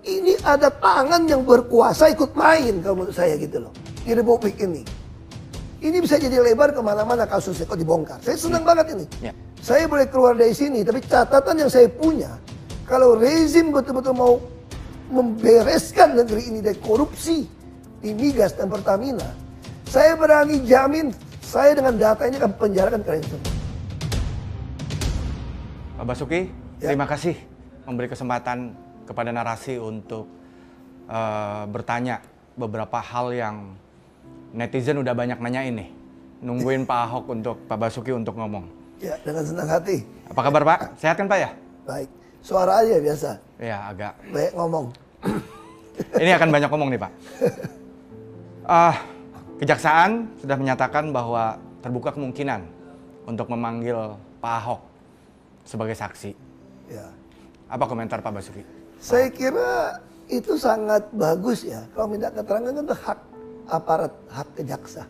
Ini ada tangan yang berkuasa ikut main kalau menurut saya gitu loh. Di Republik ini. Ini bisa jadi lebar kemana-mana kasusnya kok dibongkar. Saya senang banget ini. Ya. Saya boleh keluar dari sini, tapi catatan yang saya punya, kalau rezim betul-betul mau membereskan negeri ini dari korupsi di migas dan Pertamina, saya berani jamin, saya dengan data ini akan penjarakan kalian semua. Pak Basuki, Ya. terima kasih memberi kesempatan kepada narasi untuk bertanya beberapa hal yang netizen udah banyak nanyain nih. Nungguin Pak Ahok untuk Pak Basuki untuk ngomong. Ya, dengan senang hati. Apa kabar Pak? Sehat kan Pak ya? Baik. Suara aja biasa. Ya agak. Baik ngomong. Ini akan banyak ngomong nih Pak. Kejaksaan sudah menyatakan bahwa terbuka kemungkinan untuk memanggil Pak Ahok sebagai saksi. Ya. Apa komentar Pak Basuki? Saya kira itu sangat bagus ya. Kalau minta keterangan kan itu hak aparat, hak kejaksa.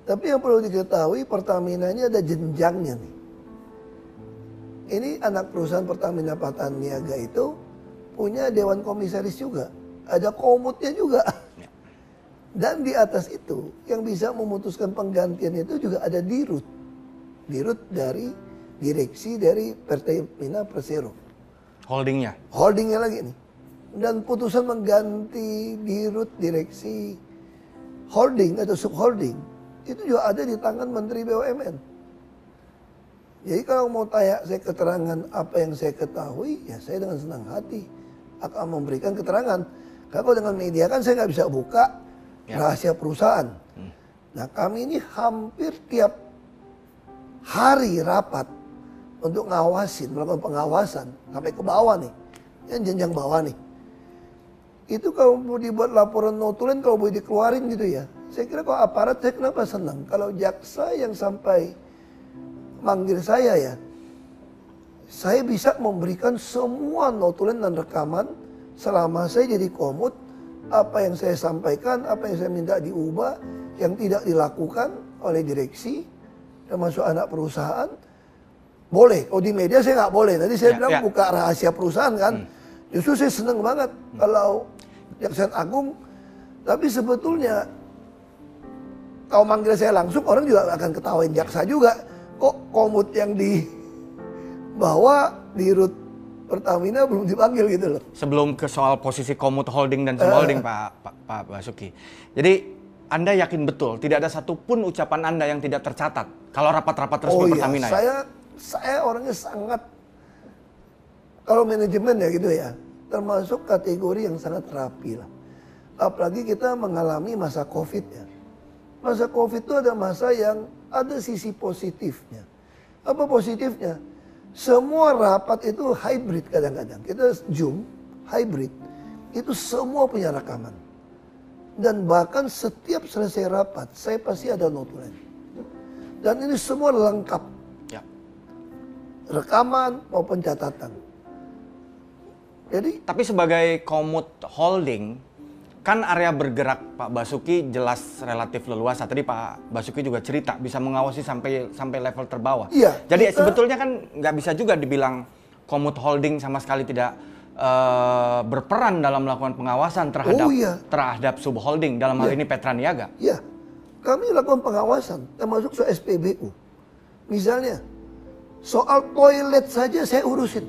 Tapi yang perlu diketahui Pertamina ini ada jenjangnya nih. Ini anak perusahaan Pertamina Pataniaga itu punya dewan komisaris juga. Ada komutnya juga. Dan di atas itu yang bisa memutuskan penggantian itu juga ada dirut. Dirut dari direksi dari Pertamina Persero. Holdingnya? Holdingnya lagi nih. Dan putusan mengganti dirut direksi holding atau subholding itu juga ada di tangan Menteri BUMN. Jadi kalau mau tanya saya keterangan apa yang saya ketahui, ya saya dengan senang hati akan memberikan keterangan. Karena kalau dengan media kan saya nggak bisa buka rahasia perusahaan. Nah kami ini hampir tiap hari rapat untuk ngawasin, melakukan pengawasan sampai ke bawah nih, yang jenjang bawah nih. Itu kalau mau dibuat laporan notulen, kalau boleh dikeluarin gitu ya. Saya kira kalau aparat, saya kenapa senang. Kalau jaksa yang sampai manggil saya ya, saya bisa memberikan semua notulen dan rekaman selama saya jadi komut, apa yang saya sampaikan, apa yang saya minta diubah, yang tidak dilakukan oleh direksi, termasuk anak perusahaan, boleh. Kalau di media saya nggak boleh. Tadi saya bilang buka rahasia perusahaan kan. Justru saya senang banget kalau Jaksa Agung. Tapi sebetulnya kalau manggil saya langsung orang juga akan ketawain jaksa juga. Kok komut yang dibawa di rut Pertamina belum dipanggil gitu loh. Sebelum ke soal posisi komut holding dan subholding Pak Basuki. Jadi Anda yakin betul tidak ada satupun ucapan Anda yang tidak tercatat kalau rapat-rapat resmi Pertamina? Saya orangnya sangat, kalau manajemen ya gitu ya, termasuk kategori yang sangat rapi lah. Apalagi kita mengalami masa Covid ya. Masa Covid itu ada masa yang ada sisi positifnya. Apa positifnya? Semua rapat itu hybrid kadang-kadang. Kita Zoom, hybrid. Itu semua punya rekaman. Dan bahkan setiap selesai rapat, saya pasti ada notulen. Dan ini semua lengkap. Rekaman maupun catatan. Jadi, tapi sebagai komut holding, kan area bergerak Pak Basuki jelas relatif leluasa. Tadi Pak Basuki juga cerita bisa mengawasi sampai level terbawah. Iya, jadi sebetulnya kan nggak bisa juga dibilang komut holding sama sekali tidak berperan dalam melakukan pengawasan terhadap subholding dalam hal ini Petraniaga. Iya, kami lakukan pengawasan termasuk soal SPBU. Misalnya soal toilet saja saya urusin.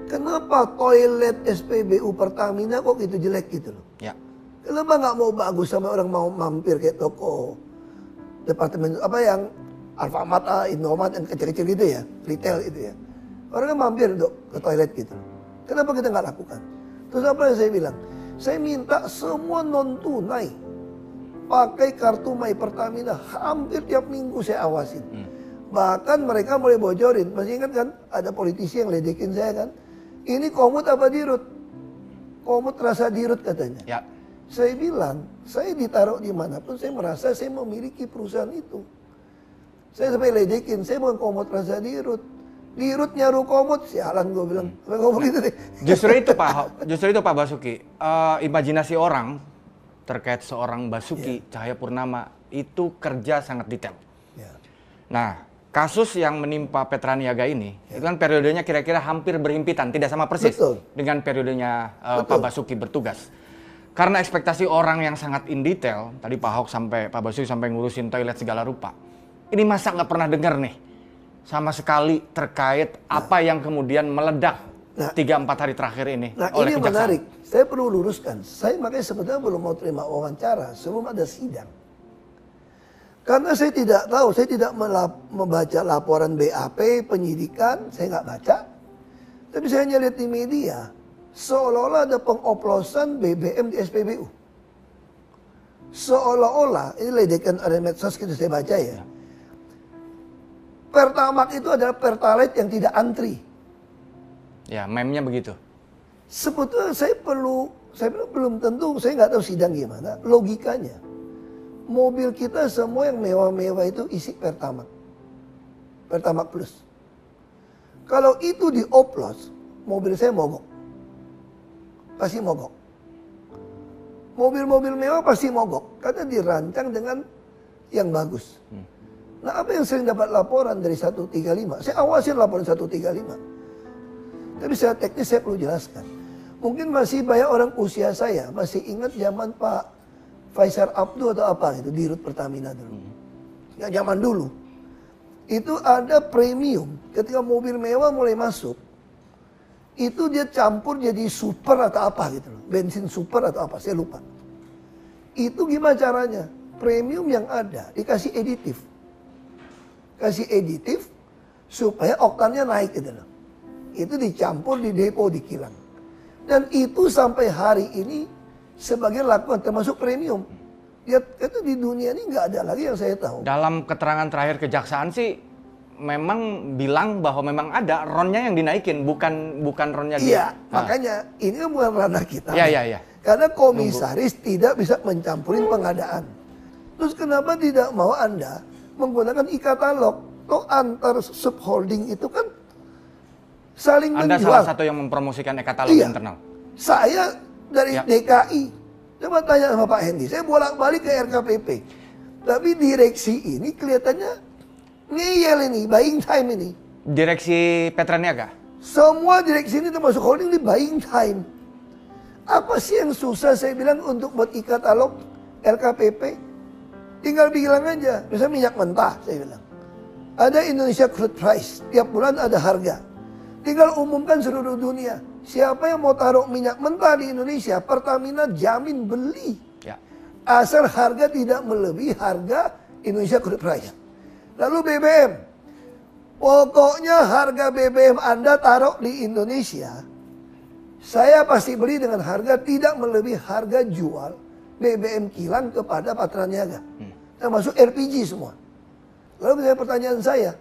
Kenapa toilet SPBU Pertamina kok gitu jelek gitu loh? Ya. Kenapa nggak mau bagus sampai orang mau mampir kayak toko departemen apa yang Alfamart, Indomaret yang kecil-kecil gitu ya, retail itu ya. Orang kan mampir dok ke toilet gitu. Kenapa kita nggak lakukan? Terus apa yang saya bilang? Saya minta semua non tunai pakai kartu My Pertamina, hampir tiap minggu saya awasin. Bahkan mereka mulai bocorin. Masih ingat kan ada politisi yang ledekin saya kan? Ini komut apa dirut? Komut rasa dirut katanya. Ya. Saya bilang, saya ditaruh dimanapun saya merasa saya memiliki perusahaan itu. Saya sampai ledekin, saya bukan komut rasa dirut. Dirut nyaru komut, sialan gue bilang. Sampai ngomong gitu deh. Justru itu Pak Basuki. Imajinasi orang terkait seorang Basuki Cahayapurnama itu kerja sangat detail. Ya. Nah, kasus yang menimpa Petra Niaga ini, itu kan periodenya kira-kira hampir berhimpitan, tidak sama persis dengan periodenya Pak Basuki bertugas. Karena ekspektasi orang yang sangat in detail, tadi Pak Ahok sampai Pak Basuki sampai ngurusin toilet segala rupa. Ini masa nggak pernah dengar nih sama sekali terkait apa yang kemudian meledak 3-4 hari terakhir ini oleh ini kejaksaan. menarik. Saya perlu luruskan. Saya makanya sebetulnya belum mau terima wawancara sebelum ada sidang. Karena saya tidak tahu, saya tidak membaca laporan BAP, penyidikan, saya nggak baca. Tapi saya hanya lihat di media, seolah-olah ada pengoplosan BBM di SPBU. Seolah-olah, ini ledekan ada medsos kita saya baca ya. Pertamax itu adalah Pertalite yang tidak antri. Ya, meme-nya begitu. Sebetulnya saya belum tentu, saya nggak tahu sidang gimana, logikanya. Mobil kita semua yang mewah-mewah itu isi Pertamax. Pertamax Plus. Kalau itu dioplos, mobil saya mogok. Pasti mogok. Mobil-mobil mewah pasti mogok. Karena dirancang dengan yang bagus. Nah, apa yang sering dapat laporan dari 135? Saya awasin laporan 135. Tapi secara teknis saya perlu jelaskan. Mungkin masih banyak orang usia saya masih ingat zaman Pak Faisal Abdul atau apa itu di Rut Pertamina dulu. Ya, zaman dulu. Itu ada premium. Ketika mobil mewah mulai masuk, itu dia campur jadi super atau apa gitu loh. Bensin super atau apa, saya lupa. Itu gimana caranya? Premium yang ada dikasih aditif. Kasih aditif supaya oktannya naik gitu loh. Itu dicampur di depo di kilang. Dan itu sampai hari ini sebagai lakukan termasuk premium. Ya, itu di dunia ini nggak ada lagi yang saya tahu. Dalam keterangan terakhir kejaksaan sih memang bilang bahwa memang ada ronnya yang dinaikin, bukan ronnya dia. Iya, makanya ini kan bukan ranah kita. Iya. Karena komisaris tidak bisa mencampurin pengadaan. Terus kenapa tidak mau Anda menggunakan e-katalog? Toh antar subholding itu kan saling Anda menjual. salah satu yang mempromosikan e-katalog internal. Saya dari DKI. Coba tanya sama Pak Hendy. Saya bolak-balik ke RKPP. Tapi direksi ini kelihatannya ngeyel ini, buying time ini. Direksi Petra Niaga? Semua direksi ini termasuk holding di buying time. Apa sih yang susah saya bilang untuk buat e-katalog RKPP? Tinggal bilang aja. Misalnya minyak mentah, saya bilang. Ada Indonesia Crude Price. Tiap bulan ada harga. Tinggal umumkan seluruh dunia. Siapa yang mau taruh minyak mentah di Indonesia, Pertamina jamin beli. Ya. Asal harga tidak melebihi harga Indonesia Crude Price. Lalu BBM. Pokoknya harga BBM Anda taruh di Indonesia, saya pasti beli dengan harga tidak melebihi harga jual BBM kilang kepada Patra Niaga. Termasuk LPG semua. Lalu misalnya pertanyaan saya,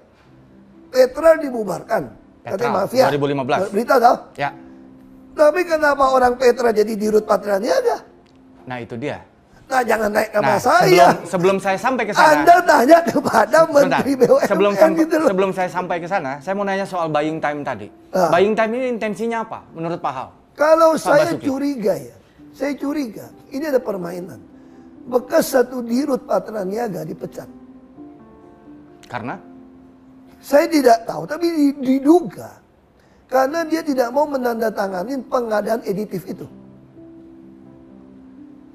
Petra dibubarkan. Katanya mafia. 2015. Berita tahu? Ya. Tapi kenapa orang Petra jadi dirut Patra Niaga? Nah itu dia. Nah jangan naik nama saya. Sebelum saya sampai ke sana. Anda tanya kepada Menteri BUMN sebelum saya sampai ke sana, saya mau nanya soal buying time tadi. Buying time ini intensinya apa menurut Pak Ahok? Kalau saya curiga ya, saya curiga ini ada permainan. Bekas satu dirut Patra Niaga dipecat. Karena? Saya tidak tahu, tapi diduga. Karena dia tidak mau menandatanganin pengadaan editif itu.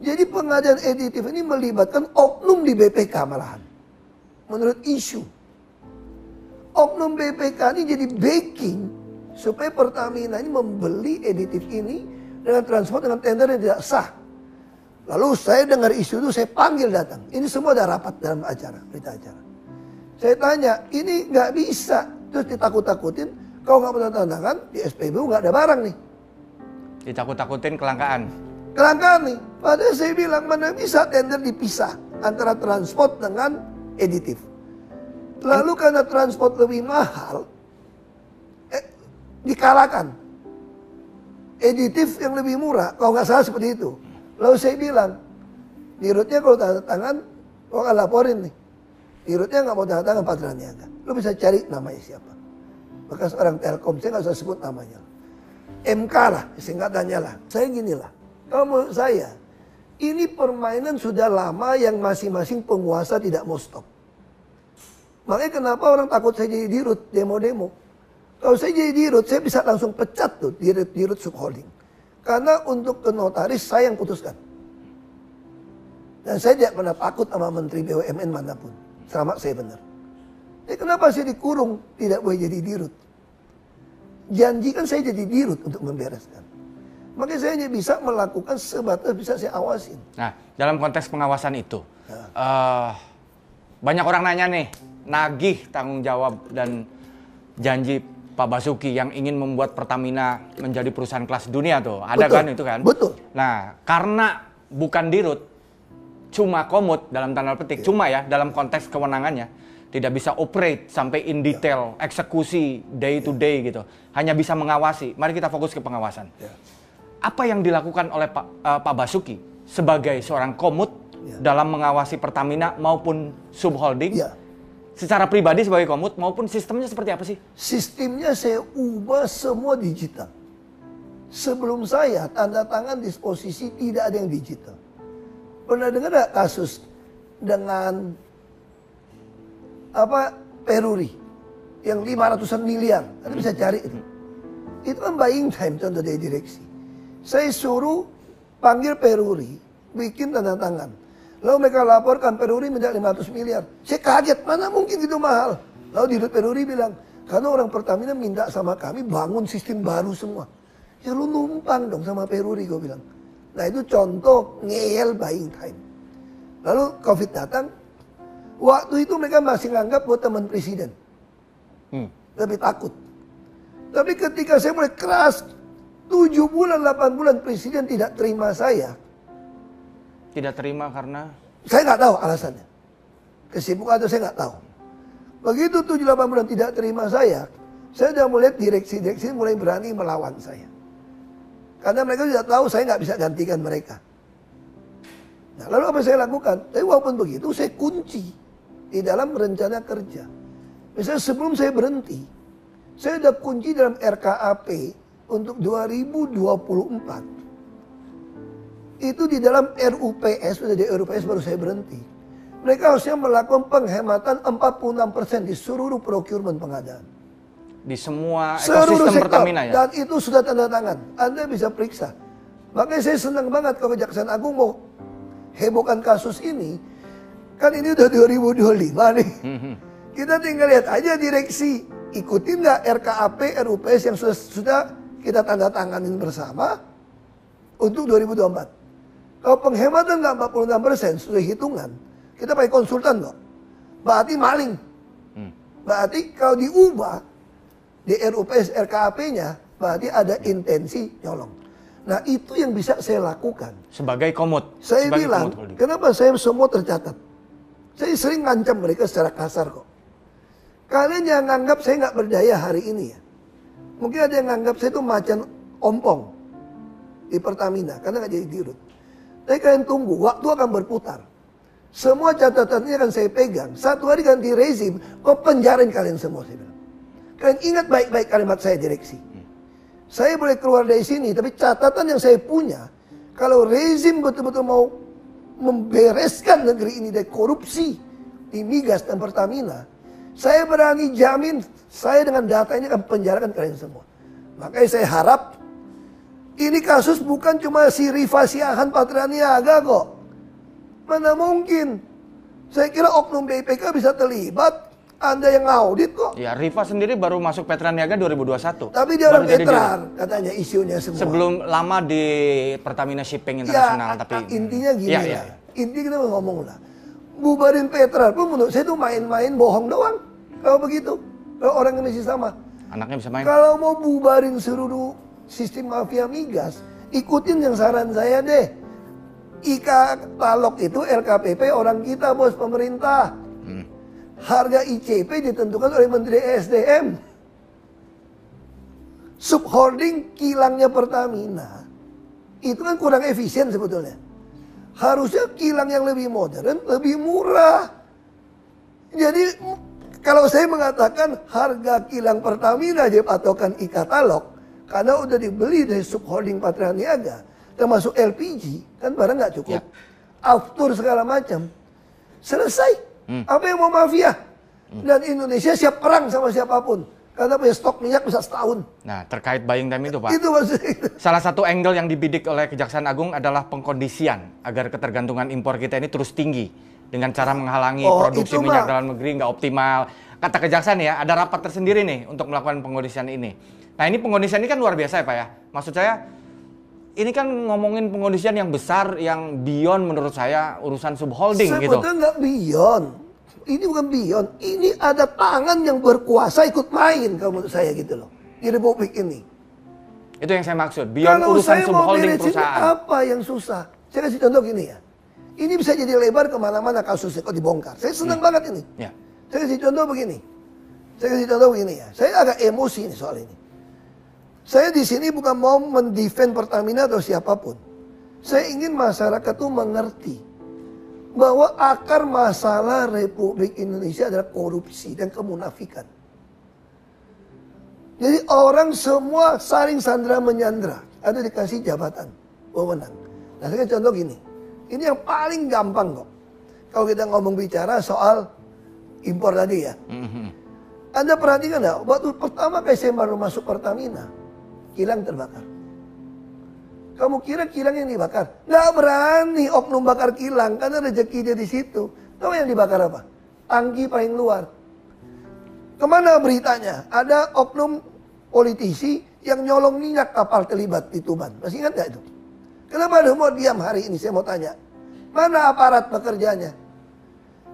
Jadi pengadaan editif ini melibatkan oknum di BPK malahan. Menurut isu. Oknum BPK ini jadi backing supaya Pertamina ini membeli editif ini dengan transport dengan tender yang tidak sah. Lalu saya dengar isu itu, saya panggil datang. Ini semua ada rapat dalam acara, berita acara. Saya tanya, ini nggak bisa. Terus ditakut-takutin, kalau nggak tanda tangan di SPBU nggak ada barang nih. Ditakut-takutin kelangkaan. Kelangkaan nih. Padahal saya bilang mana bisa tender dipisah antara transport dengan editif. Lalu karena transport lebih mahal, dikalahkan. Editif yang lebih murah, kalau nggak salah seperti itu. Lalu saya bilang, dirutnya kalau tanda tangan, kau akan laporin nih. Dirutnya nggak mau tanda tangan Patra Niaga. Lo bisa cari namanya siapa. Bekas orang Telkom, saya nggak usah sebut namanya. MK lah, singkatannya lah. Saya gini lah, kalau menurut saya, ini permainan sudah lama yang masing-masing penguasa tidak mau stop. Makanya kenapa orang takut saya jadi dirut, demo-demo. Kalau saya jadi dirut, saya bisa langsung pecat tuh dirut subholding. Karena untuk ke notaris saya yang putuskan. Dan saya tidak pernah takut sama menteri BUMN manapun. Selama saya benar. Kenapa saya dikurung tidak boleh jadi dirut? Janji kan saya jadi dirut untuk membereskan. Makanya saya hanya bisa melakukan sebatas bisa saya awasin. Nah, dalam konteks pengawasan itu, banyak orang nanya nih, nagih tanggung jawab dan janji Pak Basuki yang ingin membuat Pertamina menjadi perusahaan kelas dunia tuh. Ada betul, kan itu kan? Betul. Nah, karena bukan dirut, cuma komut dalam tanda petik, cuma ya dalam konteks kewenangannya, tidak bisa operate sampai in detail, eksekusi day to day gitu. Hanya bisa mengawasi. Mari kita fokus ke pengawasan. Apa yang dilakukan oleh Pak Basuki sebagai seorang komut dalam mengawasi Pertamina maupun subholding? Secara pribadi sebagai komut maupun sistemnya seperti apa sih? Sistemnya saya ubah semua digital. Sebelum saya tanda tangan disposisi tidak ada yang digital. Pernah dengar gak kasus dengan Peruri yang 500-an miliar? Anda bisa cari itu. Itu kan buying time contoh dari direksi. Saya suruh panggil Peruri, bikin tanda tangan. Lalu mereka laporkan Peruri minta 500 miliar. Saya kaget, mana mungkin itu mahal. Lalu dirut Peruri bilang, karena orang Pertamina minta sama kami bangun sistem baru semua. Ya lu numpang dong sama Peruri, gue bilang. Nah itu contoh ngeyel buying time. Lalu COVID datang, waktu itu mereka masih nganggap buat teman presiden. Lebih takut. Tapi ketika saya mulai keras, 7 bulan, 8 bulan presiden tidak terima saya. Tidak terima karena? Saya nggak tahu alasannya. Kesibukan atau saya nggak tahu. Begitu 7-8 bulan tidak terima saya sudah melihat direksi-direksi mulai berani melawan saya. Karena mereka sudah tahu saya nggak bisa gantikan mereka. Nah, lalu apa saya lakukan? Tapi walaupun begitu, saya kunci di dalam rencana kerja. Misalnya sebelum saya berhenti, saya sudah kunci dalam RKAP untuk 2024. Itu di dalam RUPS, sudah di RUPS baru saya berhenti. Mereka harusnya melakukan penghematan 46% di seluruh procurement pengadaan. Di semua ekosistem Pertamina ya? Dan itu sudah tanda tangan. Anda bisa periksa. Makanya saya senang banget kalau Kejaksaan Agung mau hebohkan kasus ini. Kan ini udah 2025 nih. Kita tinggal lihat aja direksi. Ikutin nggak RKAP, RUPS yang sudah kita tanda tanganin bersama untuk 2024. Kalau penghematan nggak 46% sudah hitungan, kita pakai konsultan kok. Berarti maling. Berarti kalau diubah di RUPS RKAP-nya, berarti ada intensi nyolong. Nah itu yang bisa saya lakukan. Sebagai komut. Saya bilang, kenapa saya semua tercatat? Saya sering ngancam mereka secara kasar kok. Kalian yang nganggap saya nggak berdaya hari ini ya. Mungkin ada yang nganggap saya itu macan ompong di Pertamina karena nggak jadi dirut. Tapi kalian tunggu, waktu akan berputar. Semua catatannya akan saya pegang. Satu hari ganti rezim, kok penjarain kalian semua. Saya bilang. Kalian ingat baik-baik kalimat saya direksi. Saya boleh keluar dari sini, tapi catatan yang saya punya, kalau rezim betul-betul mau membereskan negeri ini dari korupsi di migas dan Pertamina, saya berani jamin, saya dengan data ini akan penjarakan kalian semua. Makanya saya harap, ini kasus bukan cuma si Rifa Siahaan Patraniaga kok. Mana mungkin. Saya kira oknum BPK bisa terlibat. Anda yang ngaudit kok. Ya, Rifa sendiri baru masuk Patraniaga 2021. Tapi dia orang veteran katanya isunya semua. Sebelum lama di Pertamina Shipping Internasional. Ya, tapi intinya gini lah. Intinya kita ngomong lah. Bubarin Petra pun menurut saya itu main-main bohong doang. Kalau begitu. Kalau orang yang masih sama. Anaknya bisa main. Kalau mau bubarin seluruh sistem mafia migas, ikutin yang saran saya deh. Ikatalog itu LKPP orang kita, bos, pemerintah. Harga ICP ditentukan oleh Menteri SDM. Subholding kilangnya Pertamina. Itu kan kurang efisien sebetulnya. Harusnya kilang yang lebih modern, lebih murah. Jadi kalau saya mengatakan harga kilang Pertamina aja patokan ikatalog, karena udah dibeli dari subholding Patraniaga, termasuk LPG, kan barang nggak cukup. Aftur segala macam. Selesai. Apa yang mau mafia? Dan Indonesia siap perang sama siapapun. Karena punya stok minyak bisa setahun. Nah, terkait buying time itu, Pak. Itu maksudnya. Salah satu angle yang dibidik oleh Kejaksaan Agung adalah pengkondisian agar ketergantungan impor kita ini terus tinggi dengan cara menghalangi produksi minyak dalam negeri nggak optimal. Kata Kejaksaan ya, ada rapat tersendiri nih untuk melakukan pengkondisian ini. Nah, ini pengkondisian ini kan luar biasa ya, Pak ya. Maksud saya, ini kan ngomongin pengkondisian yang besar, yang beyond menurut saya urusan subholding gitu. Sebetulnya nggak beyond. Ini bukan beyond. Ini ada tangan yang berkuasa ikut main kalau menurut saya gitu loh. Di Republik ini. Itu yang saya maksud. Beyond Kalau urusan saya subholding mau perusahaan. apa yang susah? Saya kasih contoh gini ya. Ini bisa jadi lebar kemana-mana kasusnya kalau dibongkar. Saya senang banget ini. Ya. Saya kasih contoh begini. Ya. Saya agak emosi nih soal ini. Saya di sini bukan mau mendefend Pertamina atau siapapun. Saya ingin masyarakat tuh mengerti bahwa akar masalah Republik Indonesia adalah korupsi dan kemunafikan. Jadi orang semua saling sandra menyandra, ada dikasih jabatan, wewenang. Nah, saya contoh gini, ini yang paling gampang kok. Kalau kita ngomong bicara soal impor tadi ya. Anda perhatikan nggak, waktu pertama kali saya baru masuk Pertamina, kilang terbakar. Kamu kira kilang yang dibakar? Nggak berani oknum bakar kilang karena rezeki dia di situ. Tahu yang dibakar apa? Tangki paling luar. Kemana beritanya? Ada oknum politisi yang nyolong minyak kapal terlibat di Tuban. Masih ingat nggak itu? Kenapa ada mau diam hari ini? Saya mau tanya. Mana aparat pekerjanya?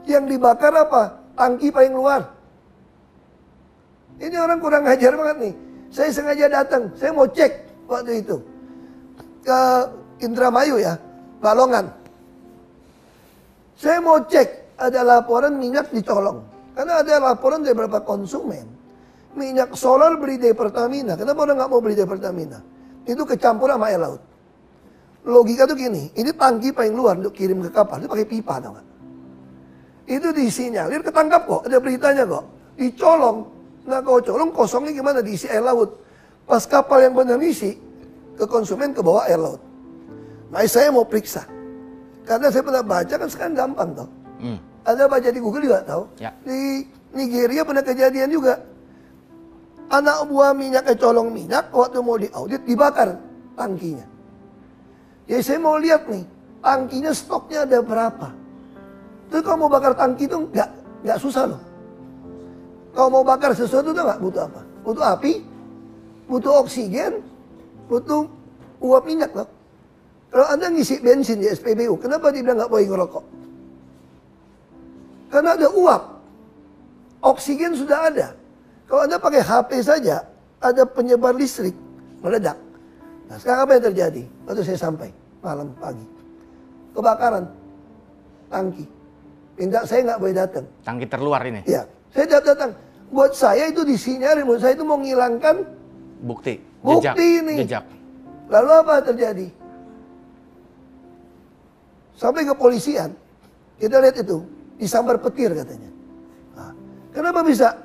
Yang dibakar apa? Tangki paling luar. Ini orang kurang ajar banget nih. Saya sengaja datang. Saya mau cek waktu itu. Ke Indramayu ya, Balongan. Saya mau cek ada laporan minyak dicolong. Karena ada laporan dari beberapa konsumen. Minyak solar beli dari Pertamina. Kenapa orang nggak mau beli dari Pertamina? Itu kecampur sama air laut. Logika tuh gini, ini tangki paling luar untuk kirim ke kapal. Itu pakai pipa tau gak? Itu disinyalir, ketangkap kok. Ada beritanya kok. Dicolong. Nah kalau colong kosongnya gimana? Diisi air laut. Pas kapal yang benar isi, ke konsumen ke bawah air laut. Nah saya mau periksa. Karena saya pernah baca kan sekarang gampang tau. Ada baca di Google juga tau. Ya. Di Nigeria pernah kejadian juga. Anak buah minyak colong minyak waktu mau diaudit dibakar tangkinya. Jadi saya mau lihat nih. Tangkinya stoknya ada berapa. Terus kalau mau bakar tangki itu nggak susah loh. Kalau mau bakar sesuatu tuh nggak butuh apa? Butuh api, butuh oksigen, butuh uap minyak loh. Kalau Anda ngisi bensin di SPBU, kenapa dia bilang nggak boleh ngerokok? Karena ada uap. Oksigen sudah ada. Kalau Anda pakai HP saja, ada penyebar listrik, meledak. Nah sekarang apa yang terjadi? Waktu saya sampai, malam pagi. Kebakaran. Tangki. Minta saya nggak boleh datang. Tangki terluar ini? Iya. Saya datang. Buat saya itu disinyalir, buat saya itu mau menghilangkan Bukti ini. Jejak. Lalu apa terjadi? Sampai ke polisian, kita lihat itu, disambar petir katanya. Nah, kenapa bisa?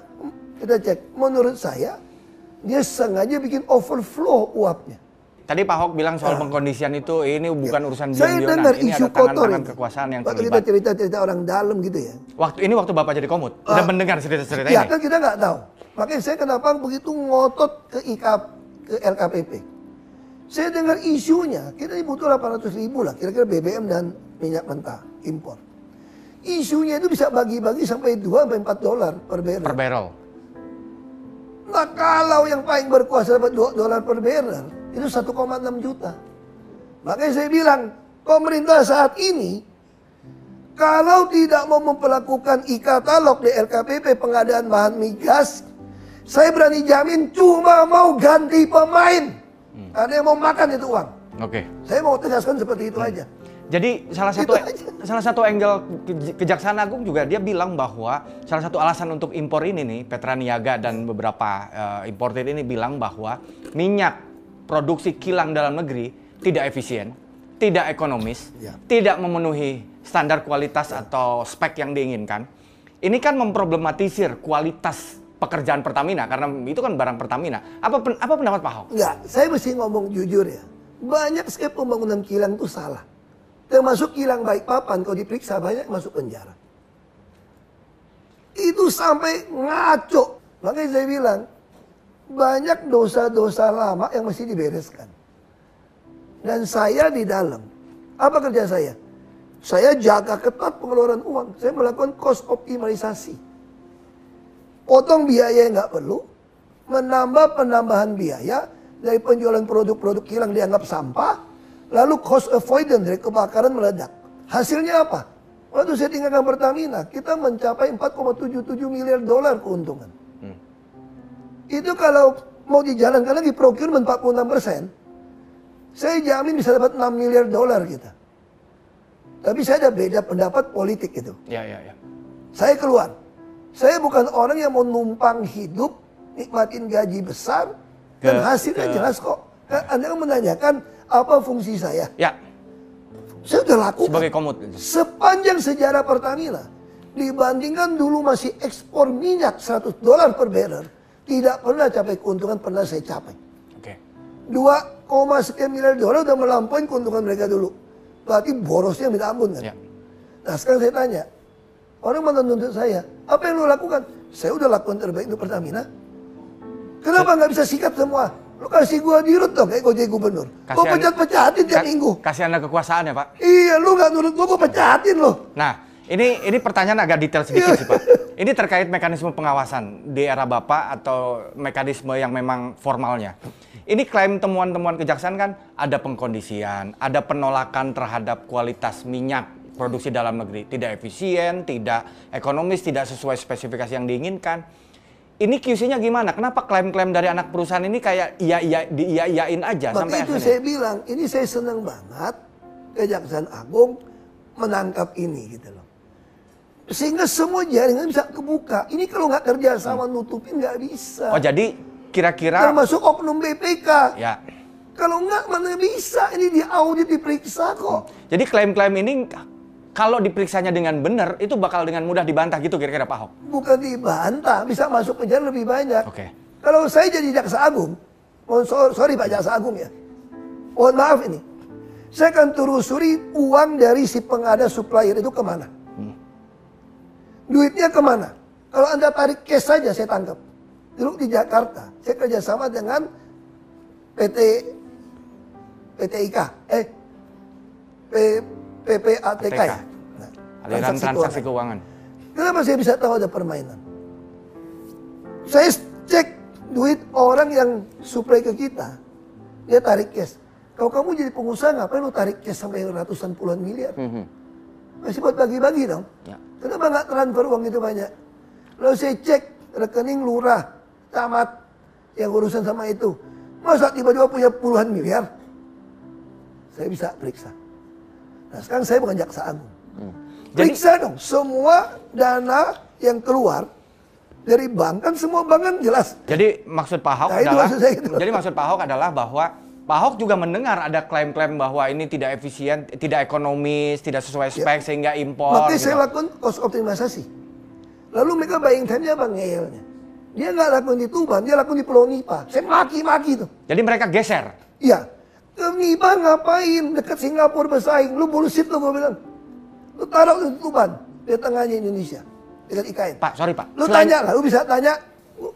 Kita cek, menurut saya, dia sengaja bikin overflow uapnya. Tadi Pak Ahok bilang soal pengkondisian itu, ini bukan urusan Saya bion-bionan. dengar Ini isu ada kotor tangan-tangan ini. kekuasaan yang Waktu terlibat. kita cerita-cerita orang dalam gitu ya. Waktu Bapak jadi komut, udah mendengar cerita-cerita Ya ini? kan kita nggak tahu. Makanya saya kenapa begitu ngotot ke LKPP. Saya dengar isunya, kita butuh 800.000 lah, kira-kira BBM dan minyak mentah impor. Isunya itu bisa bagi-bagi sampai $2-4 per barrel. Per barrel. Nah kalau yang paling berkuasa dapat $2 per barrel, itu 1,6 juta. Makanya saya bilang, pemerintah saat ini, kalau tidak mau memperlakukan e-katalog di LKPP pengadaan bahan migas, saya berani jamin cuma mau ganti pemain. Ada yang mau makan itu uang. Oke. Saya mau tegaskan seperti itu aja. Jadi salah satu angle Kejaksaan Agung juga dia bilang bahwa salah satu alasan untuk impor ini nih, Petraniaga dan beberapa importer ini bilang bahwa minyak produksi kilang dalam negeri tidak efisien, tidak ekonomis, tidak memenuhi standar kualitas atau spek yang diinginkan. Ini kan memproblematisir kualitas pekerjaan Pertamina karena itu kan barang Pertamina. Apa pendapat Pak Ahok? Enggak, saya mesti ngomong jujur ya. Banyak sekali pembangunan kilang itu salah. Termasuk kilang Balikpapan, kalau diperiksa banyak masuk penjara. Itu sampai ngaco. Makanya saya bilang, banyak dosa-dosa lama yang mesti dibereskan. Dan saya di dalam. Apa kerja saya? Saya jaga ketat pengeluaran uang. Saya melakukan cost optimalisasi. Potong biaya yang nggak perlu. Menambah penambahan biaya. Dari penjualan produk-produk hilang dianggap sampah. Lalu cost avoidance dari kebakaran meledak. Hasilnya apa? Waktu saya tinggalkan Pertamina, kita mencapai 4,77 miliar dolar keuntungan. Itu kalau mau dijalankan lagi procurement 46%, saya jamin bisa dapat 6 miliar dolar kita. Tapi saya ada beda pendapat politik itu. Ya. Saya keluar. Saya bukan orang yang mau numpang hidup, nikmatin gaji besar, dan hasilnya jelas kok. Anda menanyakan apa fungsi saya. Ya. Saya sudah lakukan. Sebagai komut. Sepanjang sejarah Pertamina, dibandingkan dulu masih ekspor minyak 100 dolar per barrel, tidak pernah capai keuntungan, pernah saya capai. Oke. 2, sekian miliar dolar udah melampaui keuntungan mereka dulu. Berarti borosnya minta ampun kan? Ya. Nah sekarang saya tanya, orang menuntut saya, apa yang lo lakukan? Saya udah lakukan terbaik untuk Pertamina. Kenapa nggak bisa sikat semua? Lo kasih gua dirut dong kayak gua jadi gubernur. Gua pecat-pecatin tiap minggu. Kasih Anda kekuasaan ya Pak? Iya, lu nggak nurut gua pecatin lo. Nah, ini pertanyaan agak detail sedikit sih Pak. Ini terkait mekanisme pengawasan di era Bapak atau mekanisme yang memang formalnya. Ini klaim temuan-temuan kejaksaan kan ada pengkondisian, ada penolakan terhadap kualitas minyak produksi dalam negeri. Tidak efisien, tidak ekonomis, tidak sesuai spesifikasi yang diinginkan. Ini QC-nya gimana? Kenapa klaim-klaim dari anak perusahaan ini kayak iya-iyain aja sampai itu akhirnya? saya bilang, ini saya senang banget Kejaksaan Agung menangkap ini gitu loh. Sehingga semua jaringan bisa kebuka. Ini kalau nggak kerja sama nutupin nggak bisa. Oh jadi kira-kira termasuk oknum BPK. Ya. Kalau nggak mana bisa, ini diaudit diperiksa kok. Jadi klaim-klaim ini kalau diperiksanya dengan benar itu bakal dengan mudah dibantah gitu kira-kira Pak Ahok? Bukan dibantah, bisa masuk penjara lebih banyak. Oke. Kalau saya jadi jaksa agung, sorry Pak Jaksa Agung ya, mohon maaf ini, saya akan telusuri uang dari si pengada supplier itu kemana. Duitnya kemana? Kalau Anda tarik cash saja saya tangkap. Dulu di Jakarta, saya kerjasama dengan PTIK, PPATK ya. Nah, Aliran transaksi keuangan. Kenapa saya bisa tahu ada permainan? Saya cek duit orang yang supply ke kita, dia tarik cash. Kalau kamu jadi pengusaha ngapain lu tarik cash sampai ratusan puluhan miliar? Masih buat bagi-bagi dong. Ya. Kenapa nggak transfer uang itu banyak? Lalu saya cek rekening lurah, camat yang urusan sama itu. Masa tiba-tiba punya puluhan miliar? Saya bisa periksa. Nah sekarang saya bukan jaksa agung. Periksa dong semua dana yang keluar dari bank, kan semua bank kan jelas. Jadi maksud Pak Ahok maksud Pak Ahok adalah bahwa Pak Ahok juga mendengar ada klaim-klaim bahwa ini tidak efisien, tidak ekonomis, tidak sesuai spek sehingga impor. Makanya saya lakukan cost optimalisasi. Lalu mereka buying time-nya apa ngeyelnya? Dia nggak lakukan di Tuban, dia lakukan di Pulau Nipa. Saya maki-maki tuh. Jadi mereka geser. Iya. Ke Nipa ngapain? Dekat Singapura bersaing. Lu bullshit lu, gue bilang. Lu taruh di Tuban, di tengahnya Indonesia, dekat IKN. Pak, sorry Pak. Lu tanya lah, lu bisa tanya.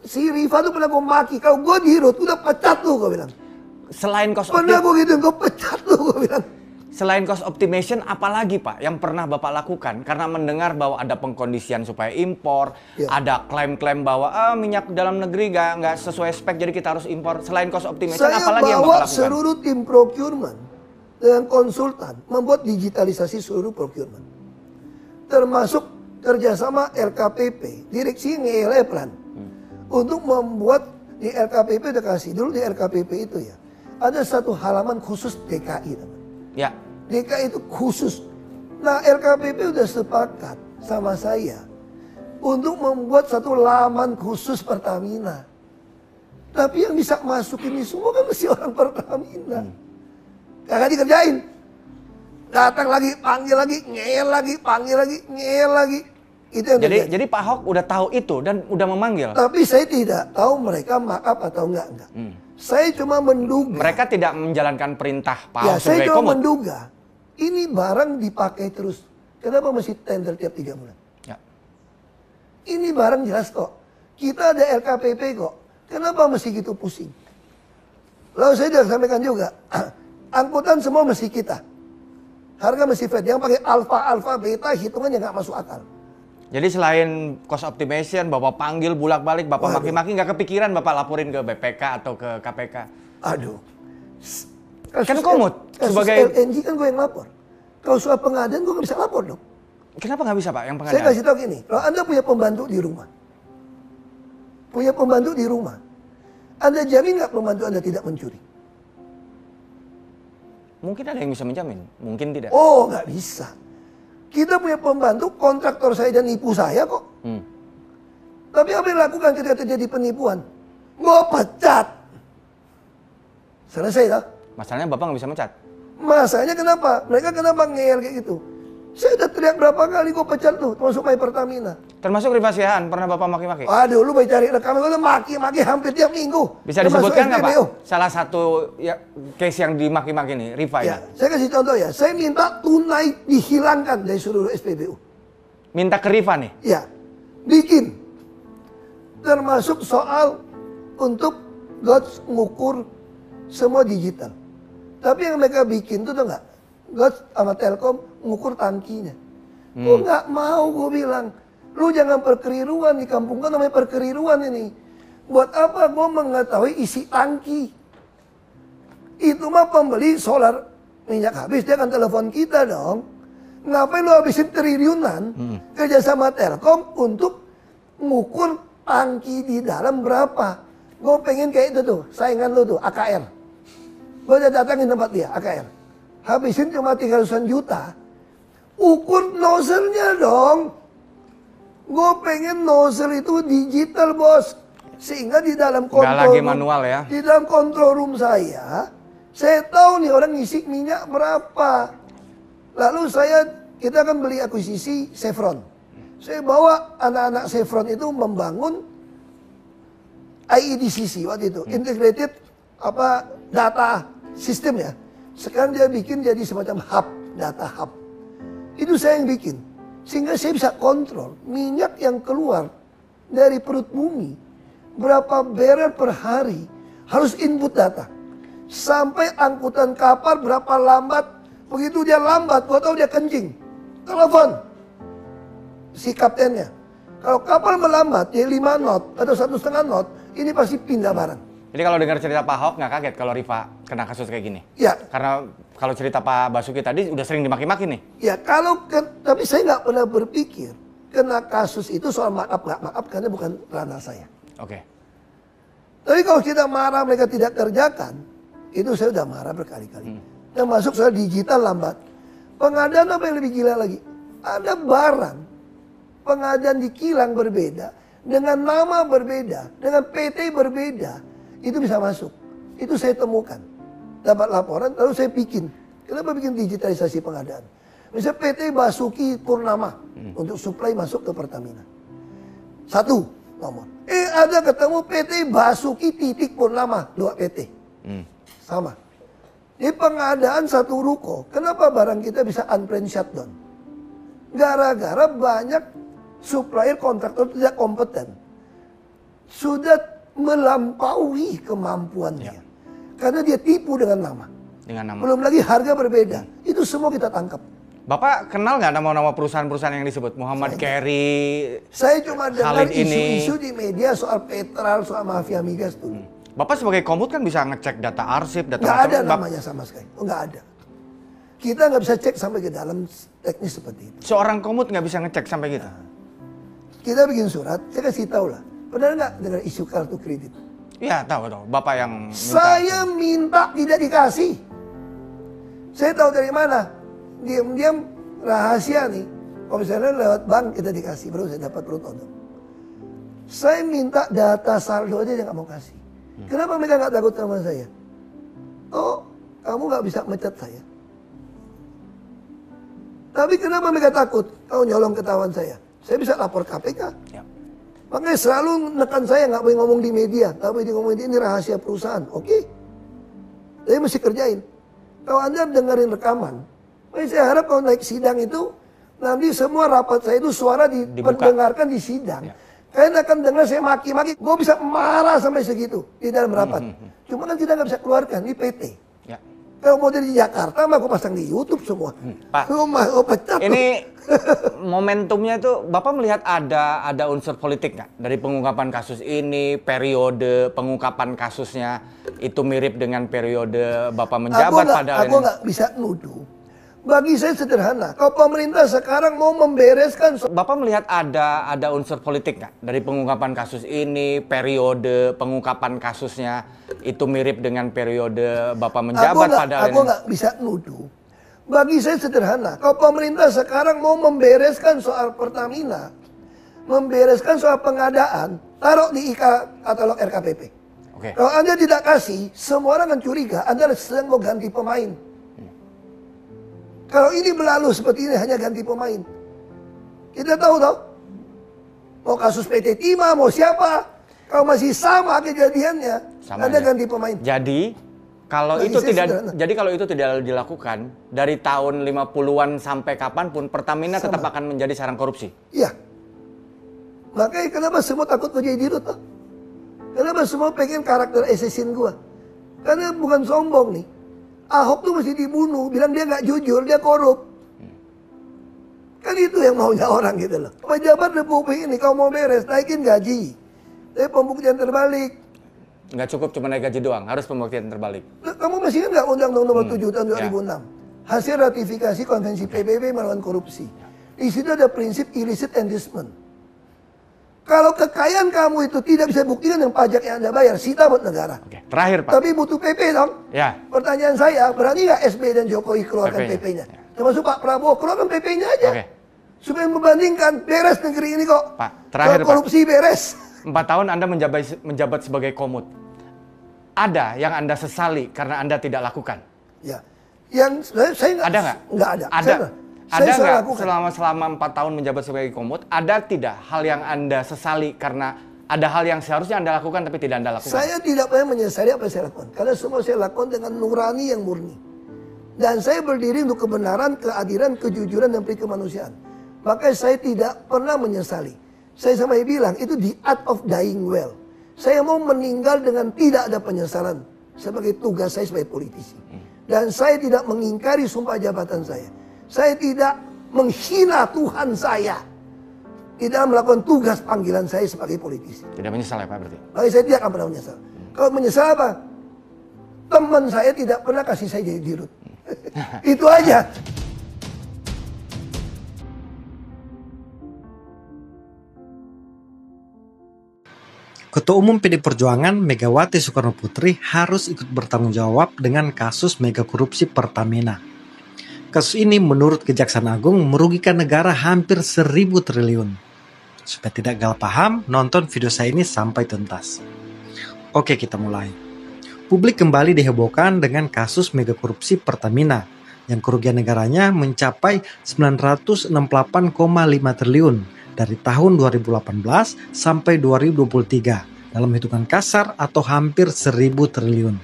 Si Riva tuh pernah gue maki. Kalau gue di Hirut, udah pecat lu, gue bilang. Selain cost pernah gue gitu, gue pecat lu, gue bilang. Selain cost optimization, apalagi Pak yang pernah Bapak lakukan? Karena mendengar bahwa ada pengkondisian supaya impor, ada klaim-klaim bahwa minyak dalam negeri nggak sesuai spek, jadi kita harus impor. Selain cost optimization, apalagi yang Bapak lakukan? Saya bawa seluruh tim procurement dengan konsultan membuat digitalisasi seluruh procurement, termasuk kerjasama LKPP, direksi ngeleplan untuk membuat di LKPP. Udah kasih dulu di LKPP itu ya, ada satu halaman khusus DKI, teman. Ya. DKI itu khusus. Nah LKPP udah sepakat sama saya untuk membuat satu laman khusus Pertamina. Tapi yang bisa masuk ini semua kan mesti orang Pertamina. Kagak dikerjain. Datang lagi, panggil lagi, ngeyel lagi, panggil lagi, ngeyel lagi. Itu yang jadi Pak Ahok udah tahu itu dan udah memanggil. Tapi saya tidak tahu mereka markup atau enggak. Saya cuma menduga. Mereka tidak menjalankan perintah Pak Ahok ya, saya sebagai cuma komut. menduga. Ini barang dipakai terus. Kenapa mesti tender tiap 3 bulan? Ya. Ini barang jelas kok. Kita ada LKPP kok. Kenapa mesti gitu pusing? Lalu saya sudah sampaikan juga, angkutan semua mesti kita. Harga mesti flat. Yang pakai alfa, beta, hitungannya nggak masuk akal. Jadi selain cost optimization, Bapak panggil bulak-balik, Bapak maki-maki, nggak kepikiran Bapak laporin ke BPK atau ke KPK? Aduh. Kan komut sebagai LNG kan gue yang lapor. Kalau soal pengadaan gue nggak bisa lapor dong. Kenapa nggak bisa Pak yang pengadaan? Saya kasih tahu gini, kalau Anda punya pembantu di rumah, Anda jamin nggak pembantu Anda tidak mencuri? Mungkin ada yang bisa menjamin, mungkin tidak. Oh, nggak bisa. Kita punya pembantu, kontraktor saya dan nipu saya kok. Tapi apa yang dilakukan ketika terjadi penipuan? Gue pecat. Selesai tak? Masalahnya Bapak nggak bisa mencat. Masalahnya kenapa? Mereka kenapa ngeyel kayak gitu? Saya udah teriak berapa kali gue pecat tuh, termasuk My Pertamina. Termasuk Rifa Siahaan, pernah Bapak maki-maki? Aduh, lu baca cari rekaman, gue maki-maki hampir tiap minggu. Bisa disebutkan nggak Pak? Salah satu ya, case yang dimaki-maki nih, Rifa ya, ini. saya kasih contoh ya, saya minta tunai dihilangkan dari seluruh SPBU. Minta ke Rifa nih? Ya, bikin. Termasuk soal untuk GOTS ngukur semua digital. Tapi yang mereka bikin tuh nggak, GOTS sama Telkom ngukur tangkinya. Gue nggak mau, gue bilang, lu jangan perkeliruan di kampung kan namanya perkeliruan ini. Buat apa gue mengetahui isi tangki? Itu mah pembeli solar minyak habis dia akan telepon kita dong. Ngapain lu habisin triliunan kerja sama Telkom untuk ngukur tangki di dalam berapa? Gue pengen kayak itu tuh, saingan lu tuh, AKR. Gue udah datangin tempat dia, AKR. Habisin cuma 300-an juta. Ukur nozzle-nya dong. Gue pengen nozzle itu digital, bos. Sehingga di dalam kontrol nggak lagi manual ya. Di dalam kontrol room saya tahu nih orang ngisi minyak berapa. Lalu kita akan beli akuisisi Chevron. Saya bawa anak-anak Chevron itu membangun IEDCC waktu itu, integrated data system ya. Sekarang dia bikin jadi semacam hub, data hub. Itu saya yang bikin. Sehingga saya bisa kontrol minyak yang keluar dari perut bumi. Berapa barrel per hari. Harus input data. Sampai angkutan kapal berapa lambat. Begitu dia lambat, gua tahu dia kencing. Telepon si kaptennya. Kalau kapal melambat, dia 5 knot atau 1,5 knot, ini pasti pindah barang. Jadi kalau dengar cerita Pak Ahok nggak kaget kalau Rifa kena kasus kayak gini? Ya. Karena kalau cerita Pak Basuki tadi udah sering dimaki-maki nih. Ya tapi saya nggak pernah berpikir kena kasus itu soal maaf nggak maaf karena bukan ranah saya. Oke. Tapi kalau kita marah mereka tidak kerjakan, itu saya udah marah berkali-kali. Termasuk soal digital lambat. Pengadaan apa yang lebih gila lagi? Ada barang pengadaan di kilang berbeda, dengan nama berbeda, dengan PT berbeda. Itu bisa masuk. Itu saya temukan. Dapat laporan, lalu saya bikin. Kenapa bikin digitalisasi pengadaan? Misalnya PT Basuki Purnama untuk supply masuk ke Pertamina. 1 nomor. Ada ketemu PT Basuki Titik Purnama, 2 PT. Sama. Di pengadaan 1 ruko, kenapa barang kita bisa unplanned shutdown? Gara-gara banyak supplier kontraktor tidak kompeten. Sudah melampaui kemampuannya. Ya. Karena dia tipu dengan nama. Belum lagi harga berbeda. Itu semua kita tangkap. Bapak kenal nggak nama-nama perusahaan-perusahaan yang disebut? Muhammad Carey. Saya cuma dengar isu-isu di media soal Petral, soal mafia migas tuh. Bapak sebagai komut kan bisa ngecek data arsip, data nggak ada namanya sama sekali. Nggak ada. Kita nggak bisa cek sampai ke dalam teknis seperti itu. Seorang komut nggak bisa ngecek sampai gitu? Kita bikin surat, saya kasih tahu lah. Benar nggak dengan isu kartu kredit? Iya tahu. Bapak yang minta. Saya minta tidak dikasih. Saya tahu dari mana. Diam-diam rahasia nih. Kalau misalnya lewat bank kita dikasih, baru saya dapat perut untuk. Saya minta data saldo aja dia nggak mau kasih. Kenapa mereka nggak takut sama saya? Oh, kamu nggak bisa mecat saya. Tapi kenapa mereka takut? Kau nyolong ketahuan saya. Saya bisa lapor KPK. Ya. Makanya selalu nekan saya nggak boleh ngomong di media, nggak boleh ngomong di ini rahasia perusahaan, oke? Saya mesti kerjain. Kalau Anda dengerin rekaman, saya harap kalau naik sidang itu Nanti semua rapat saya itu suara diperdengarkan di sidang. Ya. Kalian akan dengar saya maki-maki. Gue bisa marah sampai segitu di dalam rapat. Cuma kan kita nggak bisa keluarkan, ini PT. Ya. Kalau mau dari Jakarta, mah aku pasang di YouTube semua. Pak, Pecah ini momentumnya itu Bapak melihat ada unsur politik nggak dari pengungkapan kasus ini, periode pengungkapan kasusnya itu mirip dengan periode Bapak menjabat pada Aku nggak bisa nuduh. Bagi saya sederhana, kalau pemerintah sekarang mau membereskan Bapak melihat ada unsur politik nggak dari pengungkapan kasus ini, periode pengungkapan kasusnya itu mirip dengan periode Bapak menjabat pada Aku nggak bisa nuduh. Bagi saya sederhana, kalau pemerintah sekarang mau membereskan soal Pertamina, membereskan soal pengadaan, taruh di katalog RKPP. Oke. Kalau Anda tidak kasih, semua orang akan curiga Anda sedang mau ganti pemain. Kalau ini berlalu seperti ini hanya ganti pemain. Kita tahu toh. Mau kasus PT Timah, mau siapa. Kalau masih sama kejadiannya, Sama Anda aja. ganti pemain. Jadi kalau Bagi itu saya tidak sederhana. jadi kalau itu tidak dilakukan dari tahun 50-an sampai kapanpun Pertamina tetap akan menjadi sarang korupsi. Iya. Makanya kenapa semua takut menjadi dirut toh? Kenapa semua pengen karakter assassin gua? Karena bukan sombong nih. Ahok tuh mesti dibunuh, bilang dia nggak jujur, dia korup. Kan itu yang maunya orang gitu loh. Pejabat Republik ini kalau mau beres, naikin gaji. Tapi pembuktian terbalik. Nggak cukup cuma naik gaji doang, harus pembuktian terbalik. Kamu masih ingat nggak Undang-Undang Nomor 7 tahun 2006? Hasil ratifikasi Konvensi PBB melawan korupsi. Di situ ada prinsip illicit enrichment. Kalau kekayaan kamu itu tidak bisa buktikan yang pajak yang Anda bayar, sita buat negara. Oke, terakhir Pak. Tapi butuh PP dong. Ya. Pertanyaan saya, berani nggak SBY dan Jokowi keluarkan PP-nya? PP-nya? Termasuk Pak Prabowo, keluarkan PP-nya aja. Oke. Supaya membandingkan, beres negeri ini kok. Pak, terakhir, Soal korupsi beres. 4 tahun Anda menjabat sebagai Komut. Ada yang Anda sesali karena Anda tidak lakukan? Ya, yang saya nggak. Ada nggak? Nggak ada. Ada. Saya Ada nggak lakukan. selama 4 tahun menjabat sebagai Komut, ada tidak hal yang Anda sesali karena ada hal yang seharusnya Anda lakukan tapi tidak Anda lakukan? Saya tidak pernah menyesali apa yang saya lakukan. Karena semua saya lakukan dengan nurani yang murni. Dan saya berdiri untuk kebenaran, keadilan, kejujuran, dan kemanusiaan. Makanya saya tidak pernah menyesali. Saya sama bilang, itu the art of dying well. Saya mau meninggal dengan tidak ada penyesalan. Sebagai tugas saya sebagai politisi. Dan saya tidak mengingkari sumpah jabatan saya. Saya tidak menghina Tuhan saya. Tidak melakukan tugas panggilan saya sebagai politisi. Tidak menyesal ya Pak berarti? Makanya saya tidak akan pernah menyesal. Kalau menyesal apa? Teman saya tidak pernah kasih saya jadi dirut. Itu aja. Ketua Umum PD Perjuangan Megawati Soekarnoputri harus ikut bertanggung jawab dengan kasus mega korupsi Pertamina. Kasus ini menurut Kejaksaan Agung merugikan negara hampir 1.000 triliun. Supaya tidak gagal paham, nonton video saya ini sampai tuntas. Oke, kita mulai. Publik kembali dihebohkan dengan kasus mega korupsi Pertamina yang kerugian negaranya mencapai 968,5 triliun dari tahun 2018 sampai 2023 dalam hitungan kasar atau hampir 1.000 triliun.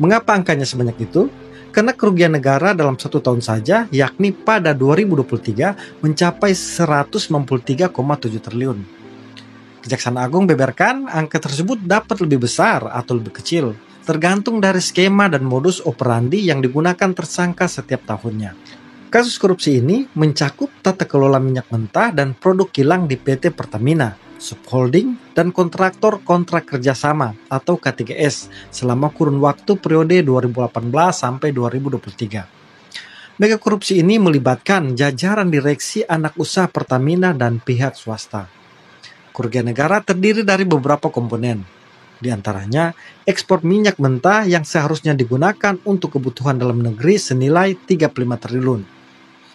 Mengapa angkanya sebanyak itu? Karena kerugian negara dalam 1 tahun saja, yakni pada 2023 mencapai 193,7 triliun. Kejaksaan Agung beberkan angka tersebut dapat lebih besar atau lebih kecil, tergantung dari skema dan modus operandi yang digunakan tersangka setiap tahunnya. Kasus korupsi ini mencakup tata kelola minyak mentah dan produk kilang di PT Pertamina, subholding, dan kontraktor kontrak kerjasama atau K3S selama kurun waktu periode 2018 sampai 2023. Mega korupsi ini melibatkan jajaran direksi anak usaha Pertamina dan pihak swasta. Kerugian negara terdiri dari beberapa komponen, di antaranya ekspor minyak mentah yang seharusnya digunakan untuk kebutuhan dalam negeri senilai 35 triliun.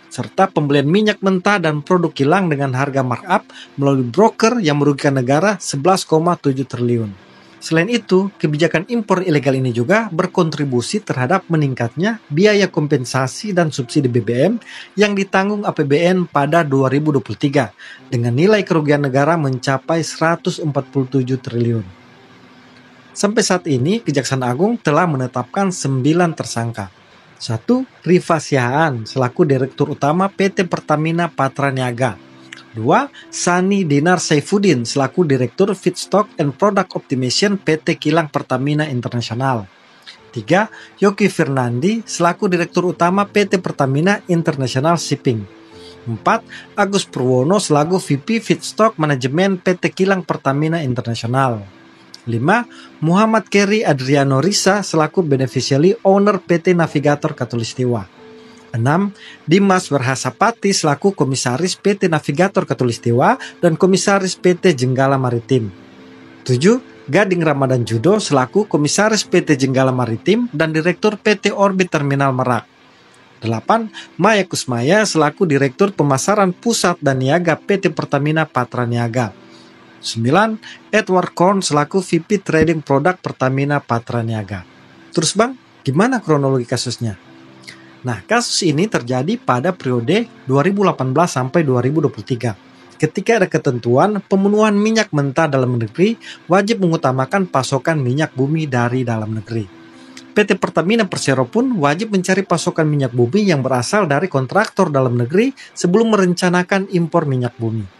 Serta pembelian minyak mentah dan produk kilang dengan harga markup melalui broker yang merugikan negara 11,7 triliun. Selain itu, kebijakan impor ilegal ini juga berkontribusi terhadap meningkatnya biaya kompensasi dan subsidi BBM yang ditanggung APBN pada 2023 dengan nilai kerugian negara mencapai 147 triliun. Sampai saat ini, Kejaksaan Agung telah menetapkan 9 tersangka. 1. Rifa Sihaan selaku Direktur Utama PT Pertamina Patraniaga. 2. Sani Dinar Saifuddin selaku Direktur Feedstock and Product Optimization PT Kilang Pertamina International. 3. Yogi Fernandi selaku Direktur Utama PT Pertamina International Shipping. 4. Agus Purwono selaku VP Feedstock Manajemen PT Kilang Pertamina International. 5. Muhammad Keri Adriano Risa selaku Beneficiary Owner PT Navigator Katulistiwa. 6. Dimas Werhasapati selaku Komisaris PT Navigator Katulistiwa dan Komisaris PT Jenggala Maritim. 7. Gading Ramadan Judo selaku Komisaris PT Jenggala Maritim dan Direktur PT Orbit Terminal Merak. 8. Maya Kusmaya selaku Direktur Pemasaran Pusat dan Niaga PT Pertamina Patraniaga. 9. Edward Korn selaku VP Trading Product Pertamina Patraniaga. Terus Bang, gimana kronologi kasusnya? Nah, kasus ini terjadi pada periode 2018 sampai 2023. Ketika ada ketentuan pemenuhan minyak mentah dalam negeri wajib mengutamakan pasokan minyak bumi dari dalam negeri. PT Pertamina Persero pun wajib mencari pasokan minyak bumi yang berasal dari kontraktor dalam negeri sebelum merencanakan impor minyak bumi.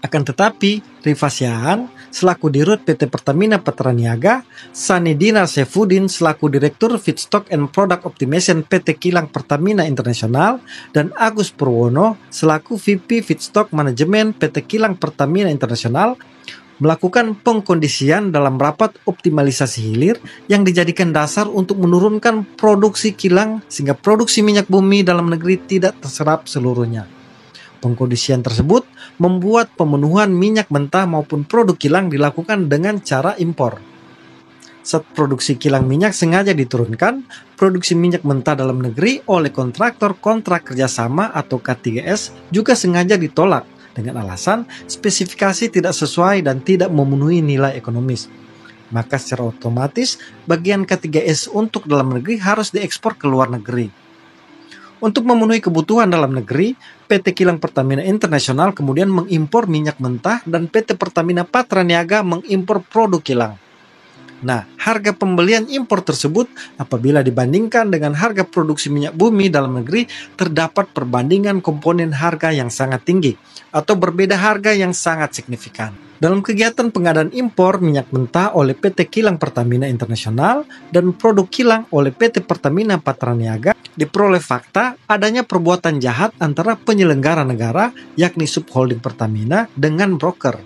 Akan tetapi, Rifa Sihaan selaku Dirut PT Pertamina Patraniaga, Sani Dinar Saifuddin selaku Direktur Feedstock and Product Optimization PT Kilang Pertamina International, dan Agus Purwono selaku VP Feedstock Manajemen PT Kilang Pertamina International melakukan pengkondisian dalam rapat optimalisasi hilir yang dijadikan dasar untuk menurunkan produksi kilang sehingga produksi minyak bumi dalam negeri tidak terserap seluruhnya. Pengkondisian tersebut membuat pemenuhan minyak mentah maupun produk kilang dilakukan dengan cara impor. Saat produksi kilang minyak sengaja diturunkan, produksi minyak mentah dalam negeri oleh kontraktor kontrak kerjasama atau K3S juga sengaja ditolak dengan alasan spesifikasi tidak sesuai dan tidak memenuhi nilai ekonomis. Maka secara otomatis bagian K3S untuk dalam negeri harus diekspor ke luar negeri. Untuk memenuhi kebutuhan dalam negeri, PT Kilang Pertamina International kemudian mengimpor minyak mentah dan PT Pertamina Patraniaga mengimpor produk kilang. Nah, harga pembelian impor tersebut apabila dibandingkan dengan harga produksi minyak bumi dalam negeri terdapat perbandingan komponen harga yang sangat tinggi atau berbeda harga yang sangat signifikan. Dalam kegiatan pengadaan impor minyak mentah oleh PT Kilang Pertamina International dan produk kilang oleh PT Pertamina Patraniaga, diperoleh fakta adanya perbuatan jahat antara penyelenggara negara yakni subholding Pertamina dengan broker.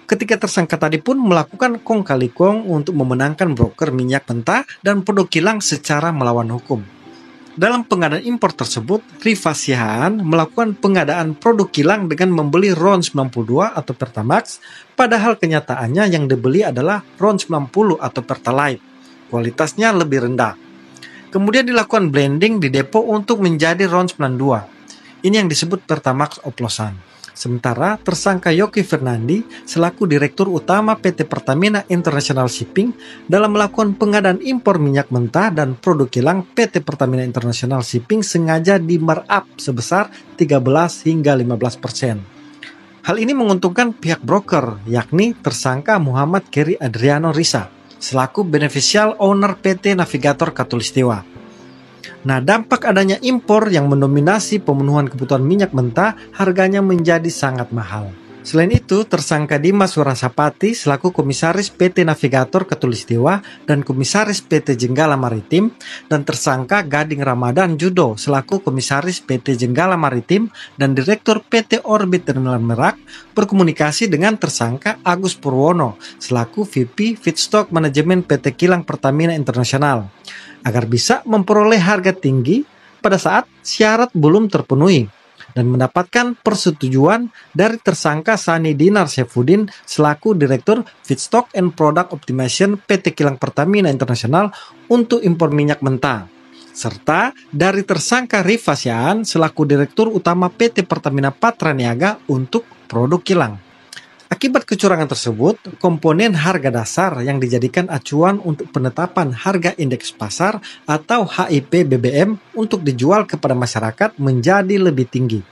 Ketiga tersangka tadi pun melakukan kong kali kong untuk memenangkan broker minyak mentah dan produk kilang secara melawan hukum. Dalam pengadaan impor tersebut, Rifa Sihaan melakukan pengadaan produk kilang dengan membeli RON 92 atau Pertamax, padahal kenyataannya yang dibeli adalah RON 90 atau Pertalite. Kualitasnya lebih rendah. Kemudian dilakukan blending di depo untuk menjadi RON 92. Ini yang disebut Pertamax oplosan. Sementara tersangka Yogi Fernandi selaku Direktur Utama PT Pertamina International Shipping dalam melakukan pengadaan impor minyak mentah dan produk kilang PT Pertamina International Shipping sengaja di markup sebesar 13 hingga 15%. Hal ini menguntungkan pihak broker yakni tersangka Muhammad Keri Adriano Risa selaku Beneficial Owner PT Navigator Katulistiwa. Nah, dampak adanya impor yang mendominasi pemenuhan kebutuhan minyak mentah harganya menjadi sangat mahal. Selain itu, tersangka Dimas Werhasapati selaku Komisaris PT Navigator Katulistiwa dan Komisaris PT Jenggala Maritim dan tersangka Gading Ramadan Judo selaku Komisaris PT Jenggala Maritim dan Direktur PT Orbit Terminal Merak berkomunikasi dengan tersangka Agus Purwono selaku VP Feedstock Manajemen PT Kilang Pertamina International agar bisa memperoleh harga tinggi pada saat syarat belum terpenuhi dan mendapatkan persetujuan dari tersangka Sani Dinar Saifuddin selaku Direktur Feedstock and Product Optimization PT Kilang Pertamina International untuk impor minyak mentah, serta dari tersangka Rifa Sihaan selaku Direktur Utama PT Pertamina Patraniaga untuk produk kilang. Akibat kecurangan tersebut, komponen harga dasar yang dijadikan acuan untuk penetapan harga indeks pasar atau HIP BBM untuk dijual kepada masyarakat menjadi lebih tinggi.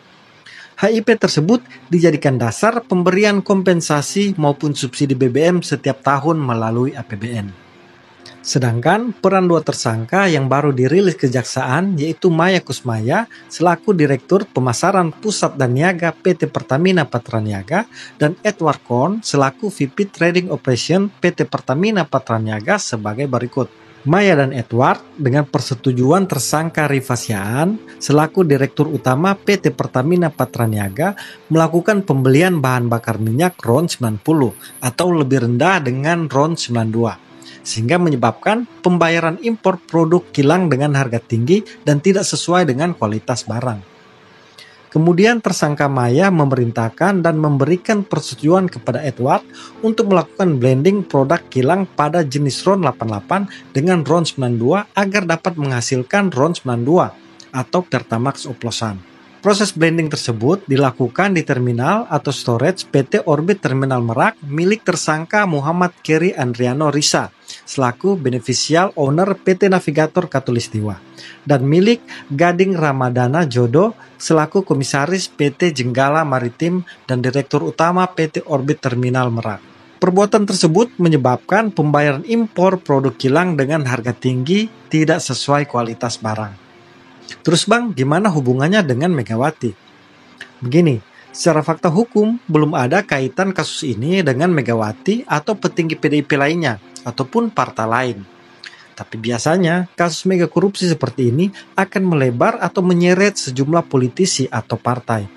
HIP tersebut dijadikan dasar pemberian kompensasi maupun subsidi BBM setiap tahun melalui APBN. Sedangkan peran dua tersangka yang baru dirilis kejaksaan yaitu Maya Kusmaya selaku Direktur Pemasaran Pusat dan Niaga PT Pertamina Patraniaga dan Edward Korn selaku VP Trading Operation PT Pertamina Patraniaga sebagai berikut. Maya dan Edward dengan persetujuan tersangka Rifasiaan selaku Direktur Utama PT Pertamina Patraniaga melakukan pembelian bahan bakar minyak RON 90 atau lebih rendah dengan RON 92 sehingga menyebabkan pembayaran impor produk kilang dengan harga tinggi dan tidak sesuai dengan kualitas barang. Kemudian tersangka Maya memerintahkan dan memberikan persetujuan kepada Edward untuk melakukan blending produk kilang pada jenis RON 88 dengan RON 92 agar dapat menghasilkan RON 92 atau Pertamax oplosan. Proses blending tersebut dilakukan di terminal atau storage PT Orbit Terminal Merak milik tersangka Muhammad Keri Andriano Risa selaku beneficial owner PT Navigator Katulistiwa dan milik Gading Ramadana Jodo selaku komisaris PT Jenggala Maritim dan direktur utama PT Orbit Terminal Merak. Perbuatan tersebut menyebabkan pembayaran impor produk kilang dengan harga tinggi tidak sesuai kualitas barang. Terus Bang, gimana hubungannya dengan Megawati? Begini, secara fakta hukum belum ada kaitan kasus ini dengan Megawati atau petinggi PDIP lainnya ataupun partai lain. Tapi biasanya kasus mega korupsi seperti ini akan melebar atau menyeret sejumlah politisi atau partai.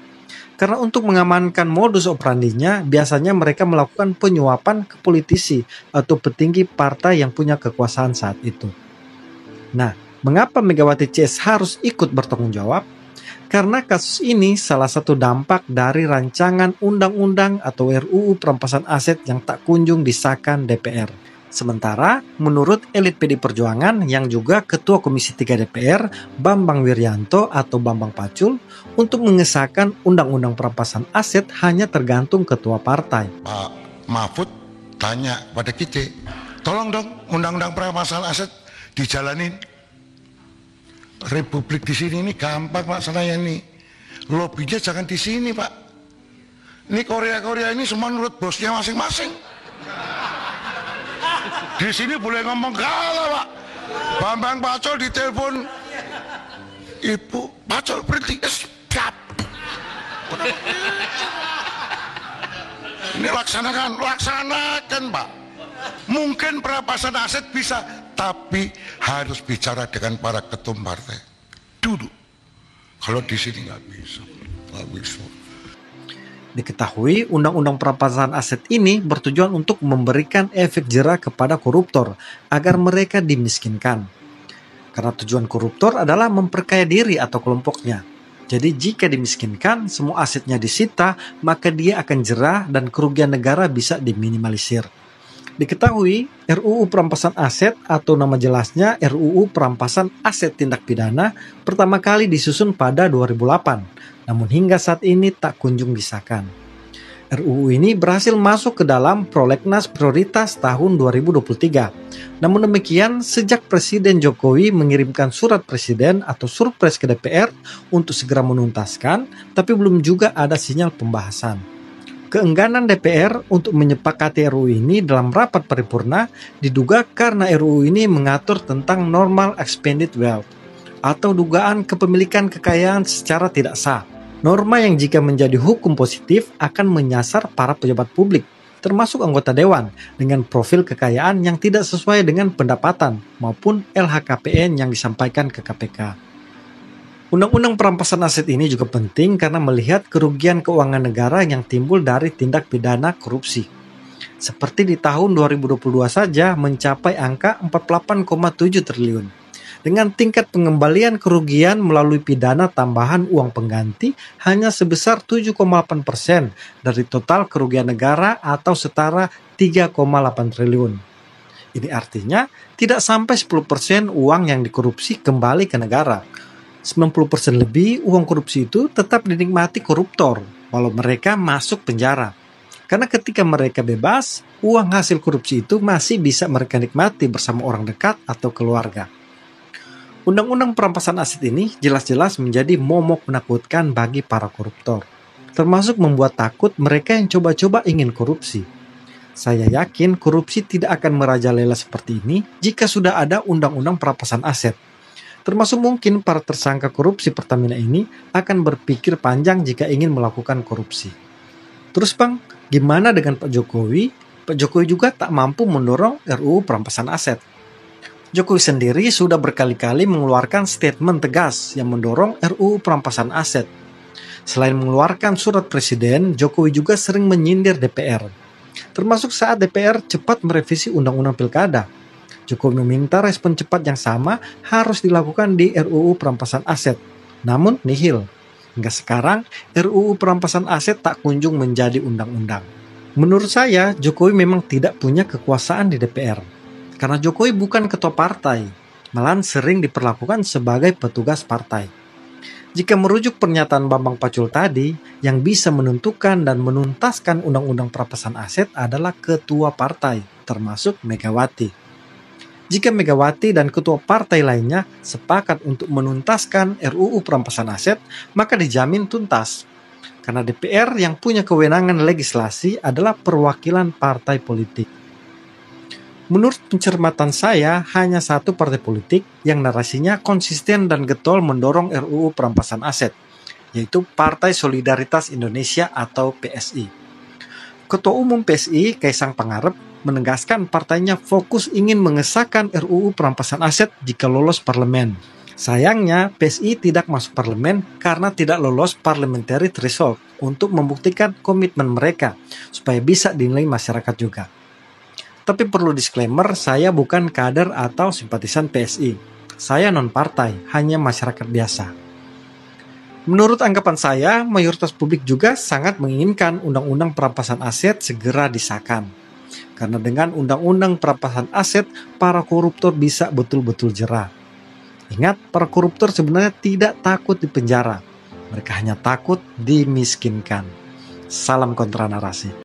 Karena untuk mengamankan modus operandinya, biasanya mereka melakukan penyuapan ke politisi atau petinggi partai yang punya kekuasaan saat itu. Nah, mengapa Megawati CS harus ikut bertanggung jawab? Karena kasus ini salah satu dampak dari rancangan undang-undang atau RUU perampasan aset yang tak kunjung disahkan DPR. Sementara, menurut elit PD Perjuangan yang juga Ketua Komisi 3 DPR, Bambang Wiryanto atau Bambang Pacul, untuk mengesahkan undang-undang perampasan aset hanya tergantung ketua partai. Pak Mahfud tanya pada kita, tolong dong undang-undang perampasan aset dijalanin. Republik di sini ini gampang masalahnya nih. Lobbynya jangan di sini, Pak. Ini Korea ini semua menurut bosnya masing-masing. Di sini boleh ngomong kalah, Pak. Bambang Pacul ditelepon, Ibu Pacul berhenti, siap. Ini laksanakan, Pak. Mungkin perampasan aset bisa, tapi harus bicara dengan para ketum partai dulu. Kalau di sini nggak bisa. Diketahui undang-undang perampasan aset ini bertujuan untuk memberikan efek jera kepada koruptor agar mereka dimiskinkan. Karena tujuan koruptor adalah memperkaya diri atau kelompoknya. Jadi jika dimiskinkan, semua asetnya disita, maka dia akan jera dan kerugian negara bisa diminimalisir. Diketahui RUU Perampasan Aset atau nama jelasnya RUU Perampasan Aset Tindak Pidana pertama kali disusun pada 2008. Namun hingga saat ini tak kunjung disahkan. RUU ini berhasil masuk ke dalam prolegnas prioritas tahun 2023. Namun demikian, sejak Presiden Jokowi mengirimkan surat presiden atau surpres ke DPR untuk segera menuntaskan, tapi belum juga ada sinyal pembahasan. Keengganan DPR untuk menyepakati RUU ini dalam rapat paripurna diduga karena RUU ini mengatur tentang normal expended wealth atau dugaan kepemilikan kekayaan secara tidak sah. Norma yang jika menjadi hukum positif akan menyasar para pejabat publik, termasuk anggota dewan, dengan profil kekayaan yang tidak sesuai dengan pendapatan maupun LHKPN yang disampaikan ke KPK. Undang-undang perampasan aset ini juga penting karena melihat kerugian keuangan negara yang timbul dari tindak pidana korupsi. Seperti di tahun 2022 saja mencapai angka 48,7 triliun. Dengan tingkat pengembalian kerugian melalui pidana tambahan uang pengganti hanya sebesar 7,8% dari total kerugian negara atau setara 3,8 triliun. Ini artinya tidak sampai 10% uang yang dikorupsi kembali ke negara. 90% lebih uang korupsi itu tetap dinikmati koruptor walau mereka masuk penjara. Karena ketika mereka bebas, uang hasil korupsi itu masih bisa mereka nikmati bersama orang dekat atau keluarga. Undang-undang perampasan aset ini jelas-jelas menjadi momok menakutkan bagi para koruptor, termasuk membuat takut mereka yang coba-coba ingin korupsi. Saya yakin korupsi tidak akan merajalela seperti ini jika sudah ada undang-undang perampasan aset. Termasuk mungkin para tersangka korupsi Pertamina ini akan berpikir panjang jika ingin melakukan korupsi. Terus Bang, gimana dengan Pak Jokowi? Pak Jokowi juga tak mampu mendorong RUU perampasan aset. Jokowi sendiri sudah berkali-kali mengeluarkan statement tegas yang mendorong RUU perampasan aset. Selain mengeluarkan surat presiden, Jokowi juga sering menyindir DPR. Termasuk saat DPR cepat merevisi Undang-Undang Pilkada. Jokowi meminta respon cepat yang sama harus dilakukan di RUU perampasan aset. Namun nihil. Hingga sekarang, RUU perampasan aset tak kunjung menjadi undang-undang. Menurut saya, Jokowi memang tidak punya kekuasaan di DPR. Karena Jokowi bukan ketua partai, malahan sering diperlakukan sebagai petugas partai. Jika merujuk pernyataan Bambang Pacul tadi, yang bisa menentukan dan menuntaskan undang-undang perampasan aset adalah ketua partai, termasuk Megawati. Jika Megawati dan ketua partai lainnya sepakat untuk menuntaskan RUU perampasan aset, maka dijamin tuntas. Karena DPR yang punya kewenangan legislasi adalah perwakilan partai politik. Menurut pencermatan saya, hanya satu partai politik yang narasinya konsisten dan getol mendorong RUU perampasan aset, yaitu Partai Solidaritas Indonesia atau PSI. Ketua Umum PSI, Kaisang Pangarep, menegaskan partainya fokus ingin mengesahkan RUU perampasan aset jika lolos parlemen. Sayangnya, PSI tidak masuk parlemen karena tidak lolos parliamentary threshold untuk membuktikan komitmen mereka supaya bisa dinilai masyarakat juga. Tapi perlu disclaimer, saya bukan kader atau simpatisan PSI. Saya non-partai, hanya masyarakat biasa. Menurut anggapan saya, mayoritas publik juga sangat menginginkan undang-undang perampasan aset segera disahkan. Karena dengan undang-undang perampasan aset, para koruptor bisa betul-betul jera. Ingat, para koruptor sebenarnya tidak takut dipenjara. Mereka hanya takut dimiskinkan. Salam kontra narasi.